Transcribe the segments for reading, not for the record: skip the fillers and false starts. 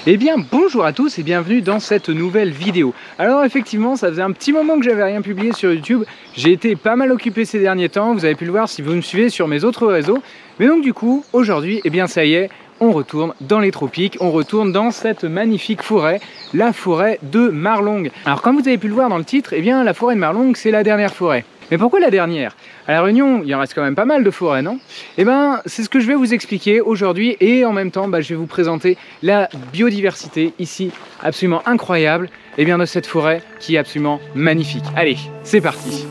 Eh bien bonjour à tous et bienvenue dans cette nouvelle vidéo. Alors effectivement ça faisait un petit moment que j'avais rien publié sur YouTube. J'ai été pas mal occupé ces derniers temps, vous avez pu le voir si vous me suivez sur mes autres réseaux. Mais donc du coup aujourd'hui, eh bien ça y est, on retourne dans les tropiques, on retourne dans cette magnifique forêt, la forêt de Marlong. Alors comme vous avez pu le voir dans le titre, eh bien la forêt de Marlong c'est la dernière forêt. Mais pourquoi la dernière? À La Réunion, il en reste quand même pas mal de forêts, non? Eh bien, c'est ce que je vais vous expliquer aujourd'hui et en même temps, je vais vous présenter la biodiversité ici, absolument incroyable, et bien de cette forêt qui est absolument magnifique. Allez, c'est parti!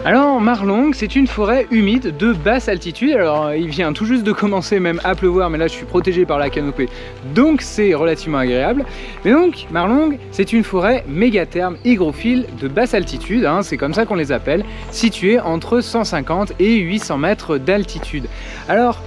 Alors Marlong, c'est une forêt humide de basse altitude. Alors il vient tout juste de commencer même à pleuvoir, mais là je suis protégé par la canopée, donc c'est relativement agréable. Mais donc Marlong, c'est une forêt mégatherme hygrophile de basse altitude, hein, c'est comme ça qu'on les appelle, située entre 150 et 800 mètres d'altitude. Alors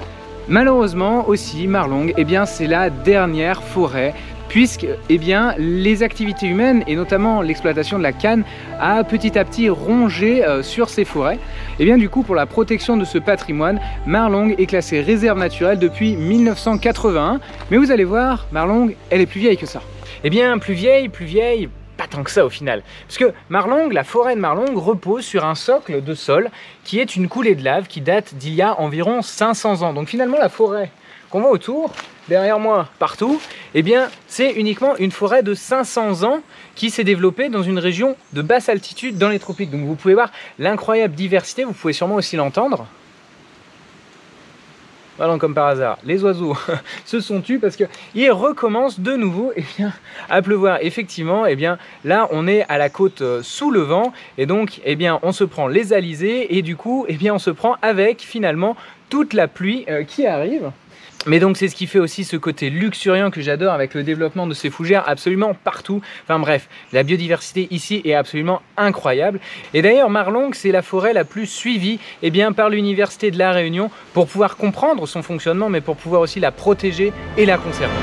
malheureusement aussi Marlong, eh bien c'est la dernière forêt, puisque eh bien, les activités humaines et notamment l'exploitation de la canne a petit à petit rongé sur ces forêts. Et bien du coup pour la protection de ce patrimoine, Marlong est classée réserve naturelle depuis 1981. Mais vous allez voir, Marlong, elle est plus vieille que ça. Eh bien plus vieille, pas tant que ça au final. Parce que Marlong, la forêt de Marlong repose sur un socle de sol qui est une coulée de lave qui date d'il y a environ 500 ans. Donc finalement la forêt qu'on voit autour, derrière moi, partout, eh bien c'est uniquement une forêt de 500 ans qui s'est développée dans une région de basse altitude dans les tropiques. Donc vous pouvez voir l'incroyable diversité, vous pouvez sûrement aussi l'entendre. Voilà, comme par hasard, les oiseaux se sont tus parce qu'ils recommencent de nouveau à pleuvoir. Effectivement, là on est à la côte sous le vent et donc on se prend les alizés et du coup on se prend avec finalement toute la pluie qui arrive. Mais donc c'est ce qui fait aussi ce côté luxuriant que j'adore avec le développement de ces fougères absolument partout. Enfin bref, la biodiversité ici est absolument incroyable. Et d'ailleurs Marlong, c'est la forêt la plus suivie par l'Université de La Réunion pour pouvoir comprendre son fonctionnement, mais pour pouvoir aussi la protéger et la conserver.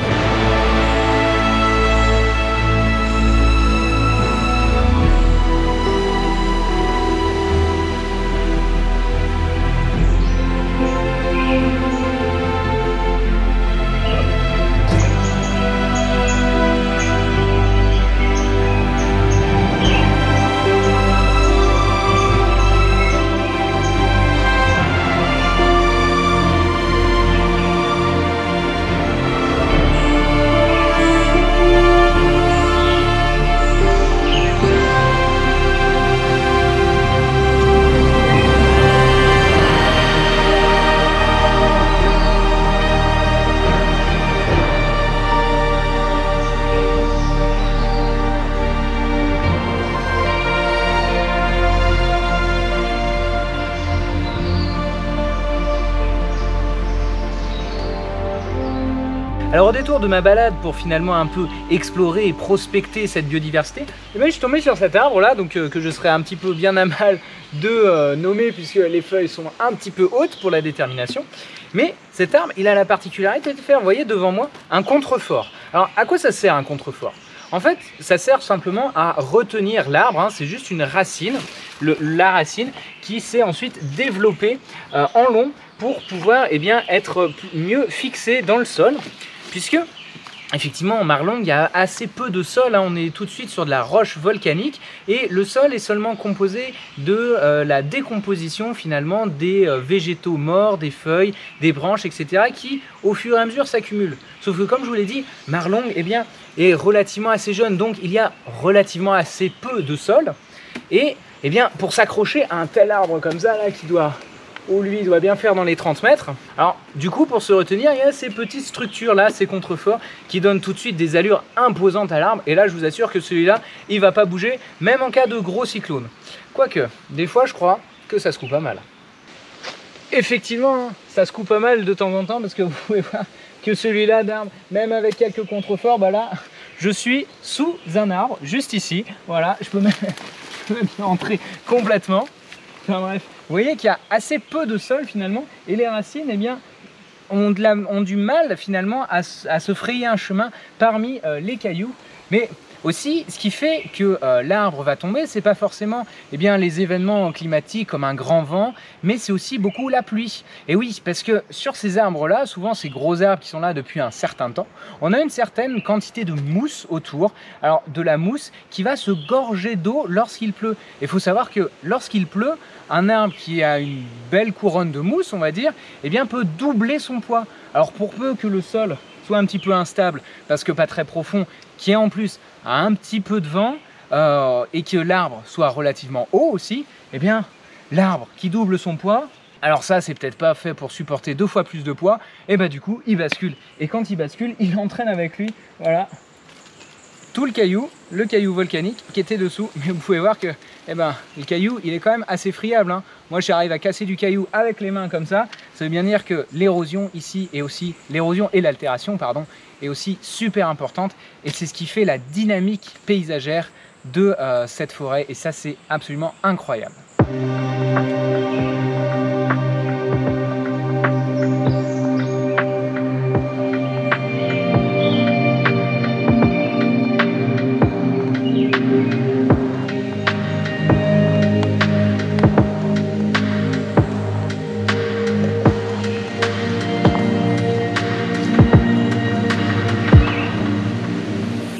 Alors au détour de ma balade pour finalement un peu explorer et prospecter cette biodiversité, je suis tombé sur cet arbre là, donc que je serais un petit peu bien à mal de nommer puisque les feuilles sont un petit peu hautes pour la détermination. Mais cet arbre, il a la particularité de faire, vous voyez devant moi, un contrefort. Alors à quoi ça sert un contrefort? En fait, ça sert simplement à retenir l'arbre, hein, c'est juste une racine, la racine qui s'est ensuite développée en long pour pouvoir être mieux fixée dans le sol. Puisque, effectivement, en Marlong, il y a assez peu de sol, hein. On est tout de suite sur de la roche volcanique et le sol est seulement composé de la décomposition finalement des végétaux morts, des feuilles, des branches, etc. qui, au fur et à mesure, s'accumulent. Sauf que, comme je vous l'ai dit, Marlong est relativement assez jeune, donc il y a relativement assez peu de sol. Et pour s'accrocher à un tel arbre comme ça, là, où lui doit bien faire dans les 30 mètres. Alors du coup pour se retenir, il y a ces petites structures là, ces contreforts qui donnent tout de suite des allures imposantes à l'arbre. Et là je vous assure que celui-là, il va pas bouger même en cas de gros cyclone. Quoique, des fois je crois que ça se coupe pas mal. Effectivement, ça se coupe pas mal de temps en temps parce que vous pouvez voir que celui-là d'arbre, même avec quelques contreforts, là je suis sous un arbre, juste ici. Voilà, je peux même entrer complètement. Enfin bref, vous voyez qu'il y a assez peu de sol finalement, et les racines, eh bien, ont du mal finalement à se frayer un chemin parmi les cailloux. Mais aussi, ce qui fait que l'arbre va tomber, c'est pas forcément les événements climatiques comme un grand vent, mais c'est aussi beaucoup la pluie. Et oui, parce que sur ces arbres-là, souvent ces gros arbres qui sont là depuis un certain temps, on a une certaine quantité de mousse autour. Alors de la mousse qui va se gorger d'eau lorsqu'il pleut. Il faut savoir que lorsqu'il pleut, un arbre qui a une belle couronne de mousse, on va dire, eh bien peut doubler son poids. Alors pour peu que le sol soit un petit peu instable, parce que pas très profond, qui est en plus à un petit peu de vent et que l'arbre soit relativement haut aussi, eh bien l'arbre qui double son poids, alors ça c'est peut-être pas fait pour supporter 2 fois plus de poids, et bah du coup il bascule. Et quand il bascule, il entraîne avec lui, voilà, tout le caillou volcanique qui était dessous. Mais vous pouvez voir que le caillou il est quand même assez friable, hein. Moi j'arrive à casser du caillou avec les mains comme ça veut bien dire que l'érosion ici est aussi, l'érosion et l'altération pardon, est aussi super importante, et c'est ce qui fait la dynamique paysagère de cette forêt, et ça c'est absolument incroyable.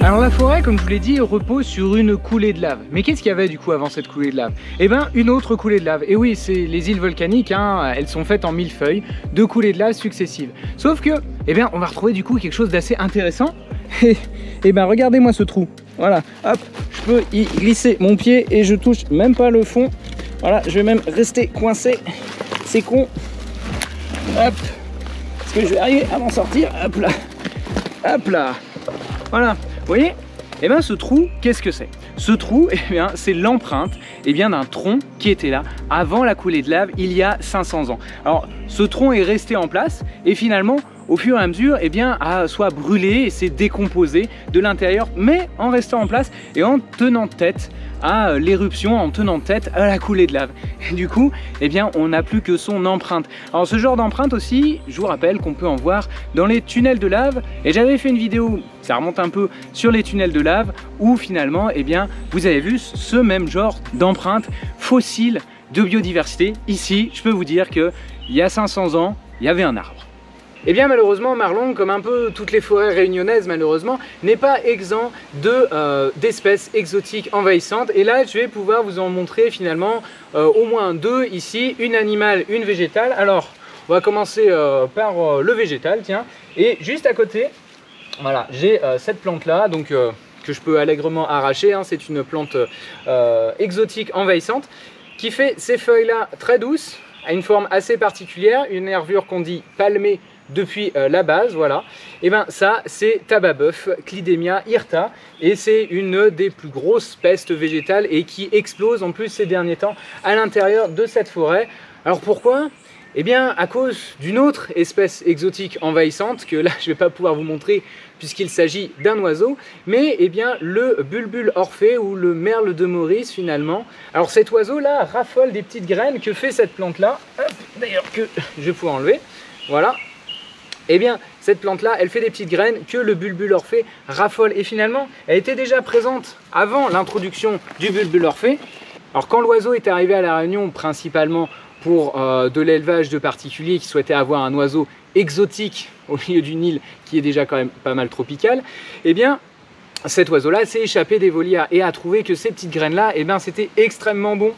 Alors la forêt, comme je vous l'ai dit, repose sur une coulée de lave. Mais qu'est-ce qu'il y avait du coup avant cette coulée de lave? Eh bien, une autre coulée de lave. Et oui, c'est les îles volcaniques, hein, elles sont faites en millefeuilles, de coulées de lave successives. Sauf que, eh bien, on va retrouver du coup quelque chose d'assez intéressant. Et ben, regardez-moi ce trou. Voilà, hop, je peux y glisser mon pied et je touche même pas le fond. Voilà, je vais même rester coincé. C'est con. Hop, est-ce que je vais arriver à m'en sortir? Hop là, hop là. Voilà. Vous voyez, eh bien ce trou, qu'est-ce que c'est? Ce trou, eh bien, c'est l'empreinte d'un tronc qui était là avant la coulée de lave il y a 500 ans. Alors, ce tronc est resté en place et finalement, au fur et à mesure, eh bien, a soit brûlé et s'est décomposé de l'intérieur, mais en restant en place et en tenant tête à l'éruption, en tenant tête à la coulée de lave. Et du coup, eh bien, on n'a plus que son empreinte. Alors ce genre d'empreinte aussi, je vous rappelle qu'on peut en voir dans les tunnels de lave, et j'avais fait une vidéo, ça remonte un peu, sur les tunnels de lave, où finalement, eh bien, vous avez vu ce même genre d'empreinte fossile de biodiversité. Ici, je peux vous dire qu'il y a 500 ans, il y avait un arbre. Eh bien malheureusement, Marlon, comme un peu toutes les forêts réunionnaises malheureusement, n'est pas exempt d'espèces exotiques envahissantes. Et là, je vais pouvoir vous en montrer finalement au moins 2 ici, une animale, une végétale. Alors, on va commencer par le végétal, tiens. Et juste à côté, voilà, j'ai cette plante-là, donc que je peux allègrement arracher, hein. C'est une plante exotique envahissante qui fait ces feuilles-là très douces, à une forme assez particulière, une nervure qu'on dit palmée depuis la base, voilà. Et bien ça, c'est tabac-bœuf, Clidemia hirta, et c'est une des plus grosses pestes végétales et qui explose en plus ces derniers temps à l'intérieur de cette forêt. Alors pourquoi? Eh bien à cause d'une autre espèce exotique envahissante que là je ne vais pas pouvoir vous montrer puisqu'il s'agit d'un oiseau, mais eh bien le bulbule orphée ou le merle de Maurice finalement. Alors cet oiseau là raffole des petites graines. Que fait cette plante là? D'ailleurs que je vais pouvoir enlever, voilà. Eh bien, cette plante-là, elle fait des petites graines que le bulbule orphée raffole. Et finalement, elle était déjà présente avant l'introduction du bulbule orphée. Alors, quand l'oiseau est arrivé à La Réunion, principalement pour de l'élevage de particuliers qui souhaitaient avoir un oiseau exotique au milieu d'une île qui est déjà quand même pas mal tropicale, eh bien, cet oiseau-là s'est échappé des volières et a trouvé que ces petites graines-là, eh bien, c'était extrêmement bon.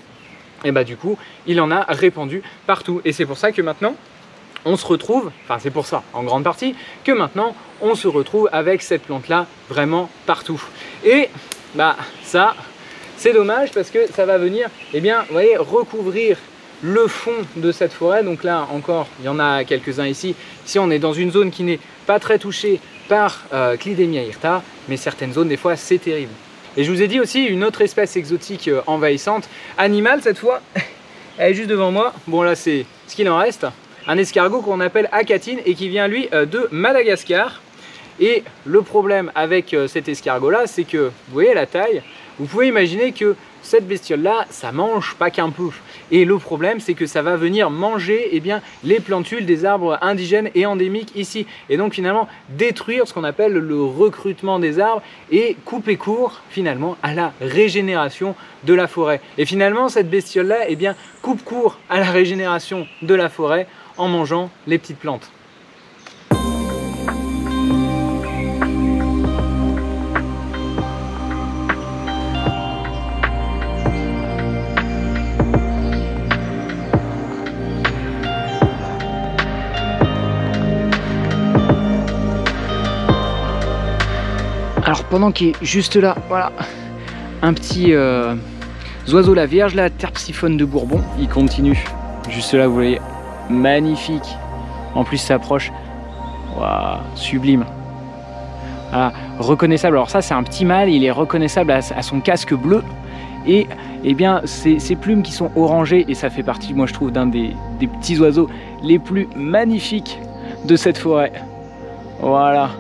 Et bah, du coup, il en a répandu partout. Et c'est pour ça que maintenant, on se retrouve, enfin c'est pour ça en grande partie, que maintenant on se retrouve avec cette plante-là vraiment partout. Et bah ça, c'est dommage parce que ça va venir, eh bien, vous voyez, recouvrir le fond de cette forêt. Donc là encore, il y en a quelques-uns ici. Ici on est dans une zone qui n'est pas très touchée par Clidemia hirta, mais certaines zones des fois c'est terrible. Et je vous ai dit aussi une autre espèce exotique envahissante, animale cette fois, elle est juste devant moi. Bon là c'est ce qu'il en reste. Un escargot qu'on appelle acatine et qui vient lui de Madagascar. Et le problème avec cet escargot là, c'est que vous voyez la taille, vous pouvez imaginer que cette bestiole là, ça mange pas qu'un peu. Et le problème, c'est que ça va venir manger eh bien, les plantules des arbres indigènes et endémiques ici. Et donc finalement détruire ce qu'on appelle le recrutement des arbres et couper court finalement à la régénération de la forêt. Et finalement cette bestiole-là eh bien, coupe court à la régénération de la forêt en mangeant les petites plantes. Alors pendant qu'il est juste là, voilà, un petit oiseau la vierge, la Terpsiphone de Bourbon, il continue. Juste là, vous voyez, magnifique. En plus, ça approche, waouh, sublime. Voilà, reconnaissable. Alors ça, c'est un petit mâle, il est reconnaissable à son casque bleu. Et eh bien, ces plumes qui sont orangées, et ça fait partie, moi je trouve, d'un des petits oiseaux les plus magnifiques de cette forêt. Voilà.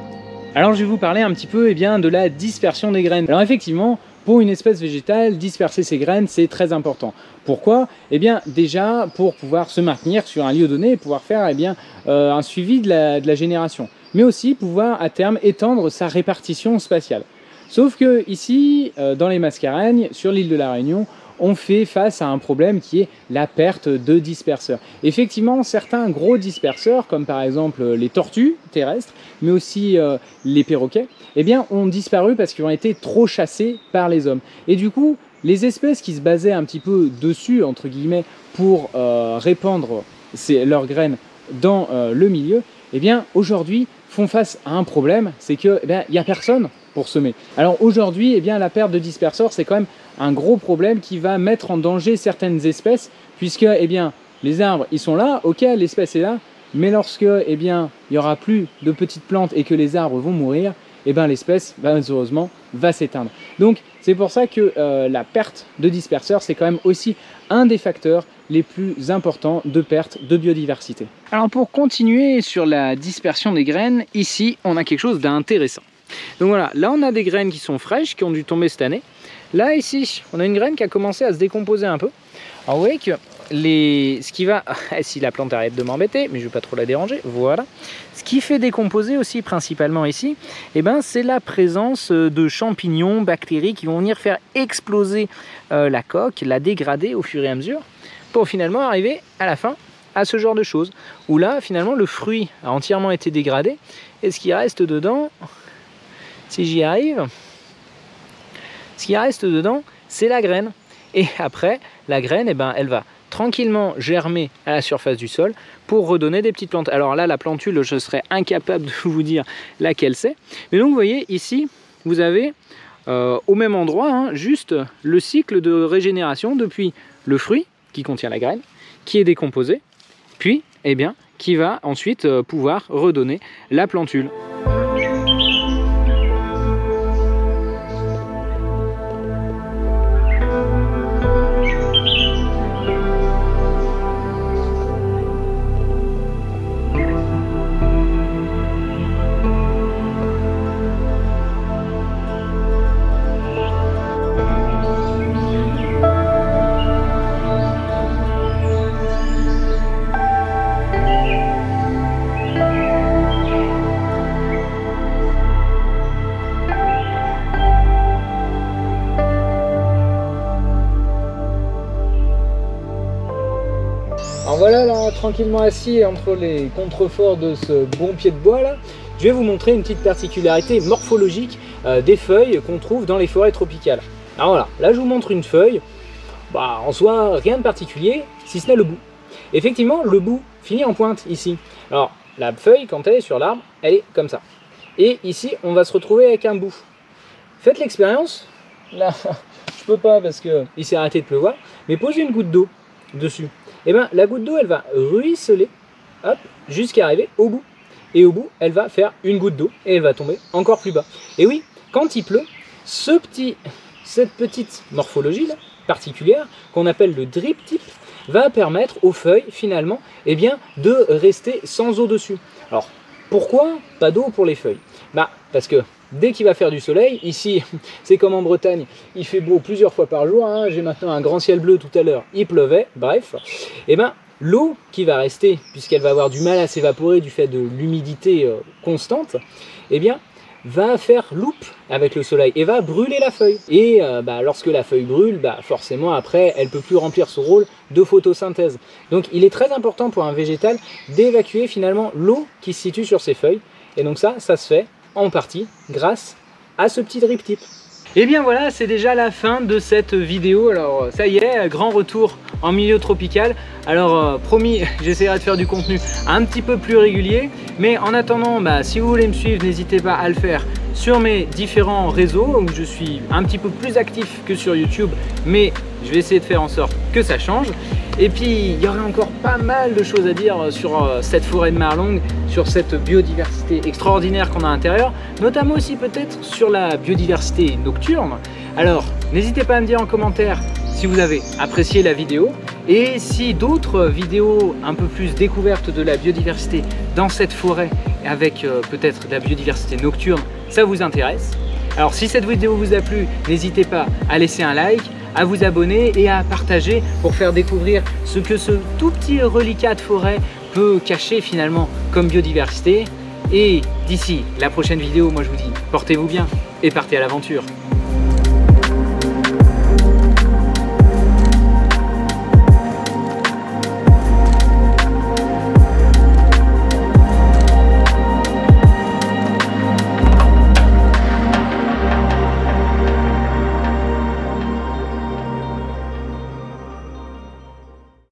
Alors je vais vous parler un petit peu eh bien, de la dispersion des graines. Alors effectivement, pour une espèce végétale, disperser ses graines, c'est très important. Pourquoi? Eh bien déjà pour pouvoir se maintenir sur un lieu donné et pouvoir faire eh bien, un suivi de la génération. Mais aussi pouvoir à terme étendre sa répartition spatiale. Sauf que ici, dans les Mascareignes, sur l'île de la Réunion, on fait face à un problème qui est la perte de disperseurs. Effectivement, certains gros disperseurs, comme par exemple les tortues terrestres, mais aussi les perroquets, eh bien, ont disparu parce qu'ils ont été trop chassés par les hommes. Et du coup, les espèces qui se basaient un petit peu dessus, entre guillemets, pour répandre leurs graines dans le milieu, eh bien, aujourd'hui, font face à un problème, c'est qu'il n'y a personne pour semer. Alors aujourd'hui, eh bien, la perte de disperseurs, c'est quand même un gros problème qui va mettre en danger certaines espèces, puisque eh bien, les arbres, ils sont là, ok, l'espèce est là, mais lorsque eh bien, il n'y aura plus de petites plantes et que les arbres vont mourir, eh bien, l'espèce, malheureusement, va s'éteindre. Donc, c'est pour ça que la perte de disperseurs, c'est quand même aussi un des facteurs les plus importants de perte de biodiversité. Alors, pour continuer sur la dispersion des graines, ici, on a quelque chose d'intéressant. Donc voilà, là, on a des graines qui sont fraîches, qui ont dû tomber cette année. Là, ici, on a une graine qui a commencé à se décomposer un peu. Alors, vous voyez que ce qui va... si la plante arrête de m'embêter, mais je ne vais pas trop la déranger, voilà. Ce qui fait décomposer aussi principalement ici, eh ben, c'est la présence de champignons, bactéries qui vont venir faire exploser la coque, la dégrader au fur et à mesure, pour finalement arriver à la fin à ce genre de choses. Où là, finalement, le fruit a entièrement été dégradé, et ce qui reste dedans, si j'y arrive, ce qui reste dedans, c'est la graine. Et après, la graine, eh ben, elle va tranquillement germer à la surface du sol pour redonner des petites plantes. Alors là, la plantule, je serais incapable de vous dire laquelle c'est. Mais donc, vous voyez, ici, vous avez au même endroit, hein, juste le cycle de régénération depuis le fruit qui contient la graine, qui est décomposé, puis, eh bien, qui va ensuite pouvoir redonner la plantule. Alors voilà, là, tranquillement assis entre les contreforts de ce bon pied de bois là, je vais vous montrer une petite particularité morphologique des feuilles qu'on trouve dans les forêts tropicales. Alors voilà, là je vous montre une feuille, bah, en soi rien de particulier, si ce n'est le bout. Effectivement, le bout finit en pointe ici. Alors la feuille, quand elle est sur l'arbre, elle est comme ça. Et ici, on va se retrouver avec un bout. Faites l'expérience, là je peux pas parce qu'il s'est arrêté de pleuvoir, mais posez une goutte d'eau dessus. Et bien la goutte d'eau, elle va ruisseler, hop, jusqu'à arriver au bout. Et au bout, elle va faire une goutte d'eau et elle va tomber encore plus bas. Et oui, quand il pleut, cette petite morphologie là, particulière, qu'on appelle le drip tip, va permettre aux feuilles finalement eh bien, de rester sans eau dessus. Alors pourquoi pas d'eau pour les feuilles? Bah, parce que dès qu'il va faire du soleil, ici c'est comme en Bretagne, il fait beau plusieurs fois par jour, hein. J'ai maintenant un grand ciel bleu, tout à l'heure il pleuvait, bref, et ben l'eau qui va rester, puisqu'elle va avoir du mal à s'évaporer du fait de l'humidité constante, eh bien va faire loupe avec le soleil et va brûler la feuille. Et lorsque la feuille brûle, forcément après elle peut plus remplir son rôle de photosynthèse. Donc il est très important pour un végétal d'évacuer finalement l'eau qui se situe sur ses feuilles. Et donc ça se fait en partie grâce à ce petit drip tip. Et bien voilà, c'est déjà la fin de cette vidéo. Alors ça y est, grand retour en milieu tropical. Alors promis, j'essaierai de faire du contenu un petit peu plus régulier. Mais en attendant, si vous voulez me suivre, n'hésitez pas à le faire sur mes différents réseaux où je suis un petit peu plus actif que sur YouTube. Mais je vais essayer de faire en sorte que ça change. Et puis il y aurait encore pas mal de choses à dire sur cette forêt de Marlongue, sur cette biodiversité extraordinaire qu'on a à l'intérieur, notamment aussi peut-être sur la biodiversité nocturne. Alors n'hésitez pas à me dire en commentaire si vous avez apprécié la vidéo et si d'autres vidéos un peu plus découvertes de la biodiversité dans cette forêt avec peut-être la biodiversité nocturne, ça vous intéresse. Alors si cette vidéo vous a plu, n'hésitez pas à laisser un like, à vous abonner et à partager pour faire découvrir ce que ce tout petit reliquat de forêt peut cacher finalement comme biodiversité. Et d'ici la prochaine vidéo, moi je vous dis portez-vous bien et partez à l'aventure.